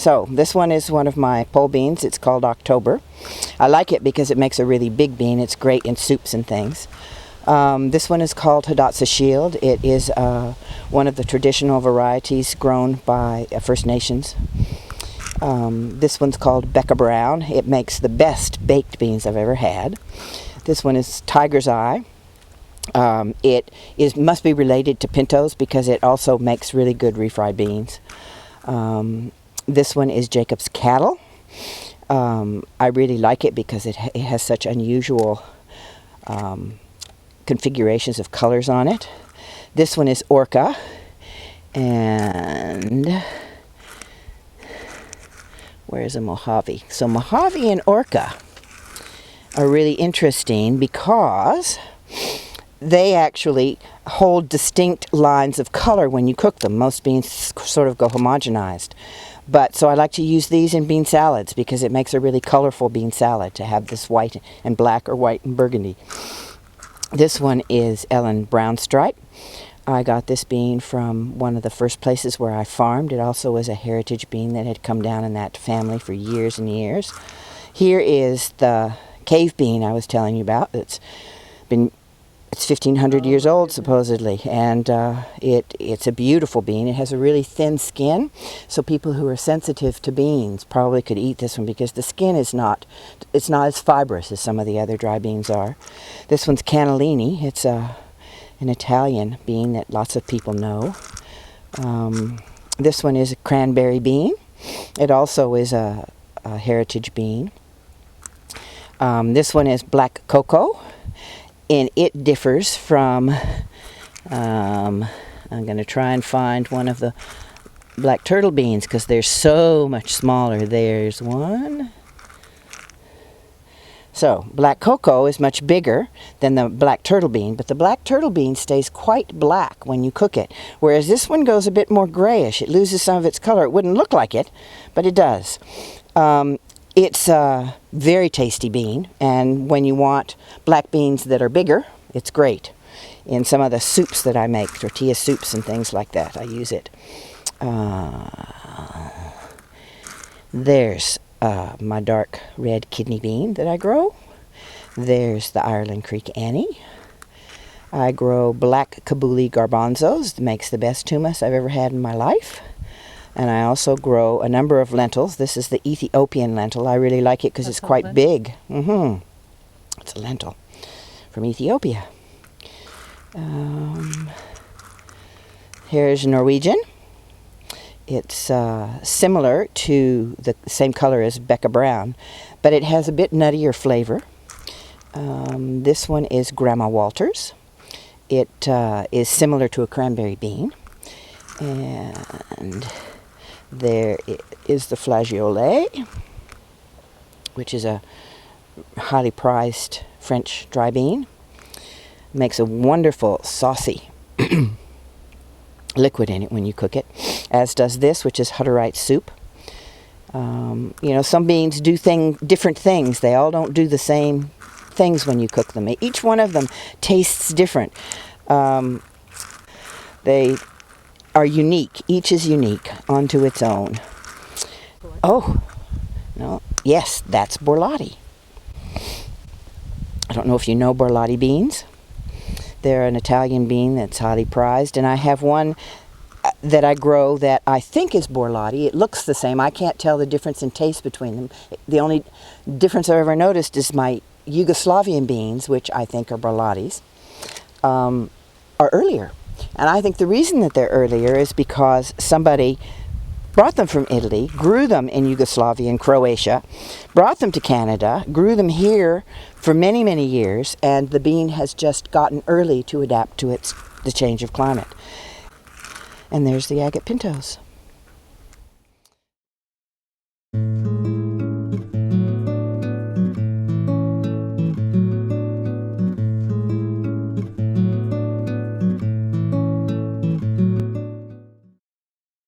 So this one is one of my pole beans. It's called October. I like it because it makes a really big bean. It's great in soups and things. This one is called Hidatsa Shield. It is one of the traditional varieties grown by First Nations. This one's called Beka Brown. It makes the best baked beans I've ever had. This one is Tiger's Eye. Must be related to pintos because it also makes really good refried beans. This one is Jacob's Cattle. I really like it because it has such unusual configurations of colors on it. This one is Orca, and where's a Mojave? So Mojave and Orca are really interesting because they actually hold distinct lines of color when you cook them. Most beans sort of go homogenized. So I like to use these in bean salads because it makes a really colorful bean salad to have this white and black or white and burgundy. This one is Ellen Brown Stripe. I got this bean from one of the first places where I farmed. It also was a heritage bean that had come down in that family for years and years. Here is the cave bean I was telling you about. It's 1,500 years old supposedly, and it's a beautiful bean. It has a really thin skin, so people who are sensitive to beans probably could eat this one because the skin is not as fibrous as some of the other dry beans are. This one's Cannellini. It's an Italian bean that lots of people know. This one is a Cranberry Bean. It also is a heritage bean. This one is Black Coco. And it differs from, I'm going to try and find one of the black turtle beans because they're so much smaller. There's one. So, black cocoa is much bigger than the black turtle bean, but the black turtle bean stays quite black when you cook it, whereas this one goes a bit more grayish. It loses some of its color. It wouldn't look like it, but it does. It's a very tasty bean, and when you want black beans that are bigger, it's great. In some of the soups that I make, tortilla soups and things like that, I use it. There's my dark red kidney bean that I grow. There's the Ireland Creek Annie. I grow black Kabuli garbanzos. It makes the best hummus I've ever had in my life. And I also grow a number of lentils. This is the Ethiopian lentil. I really like it because it's quite big. It's a lentil from Ethiopia. Here's Norwegian. It's similar to the same color as Beka Brown, but it has a bit nuttier flavor. This one is Gramma Walters. It is similar to a cranberry bean. And there is the Flageolet, which is a highly prized French dry bean. Makes a wonderful saucy liquid in it when you cook it, as does this, which is Hutterite soup. Some beans do different things. They all don't do the same things when you cook them. Each one of them tastes different. They are unique. Each is unique onto its own. Oh, no. Yes, that's Borlotti. I don't know if you know Borlotti beans. They're an Italian bean that's highly prized, and I have one that I grow that I think is Borlotti. It looks the same. I can't tell the difference in taste between them. The only difference I've ever noticed is my Yugoslavian beans, which I think are Borlottis, are earlier. And I think the reason that they're earlier is because somebody brought them from Italy, grew them in Yugoslavia and Croatia, brought them to Canada, grew them here for many, many years, and the bean has just gotten early to adapt to the change of climate. And there's the agate pintos.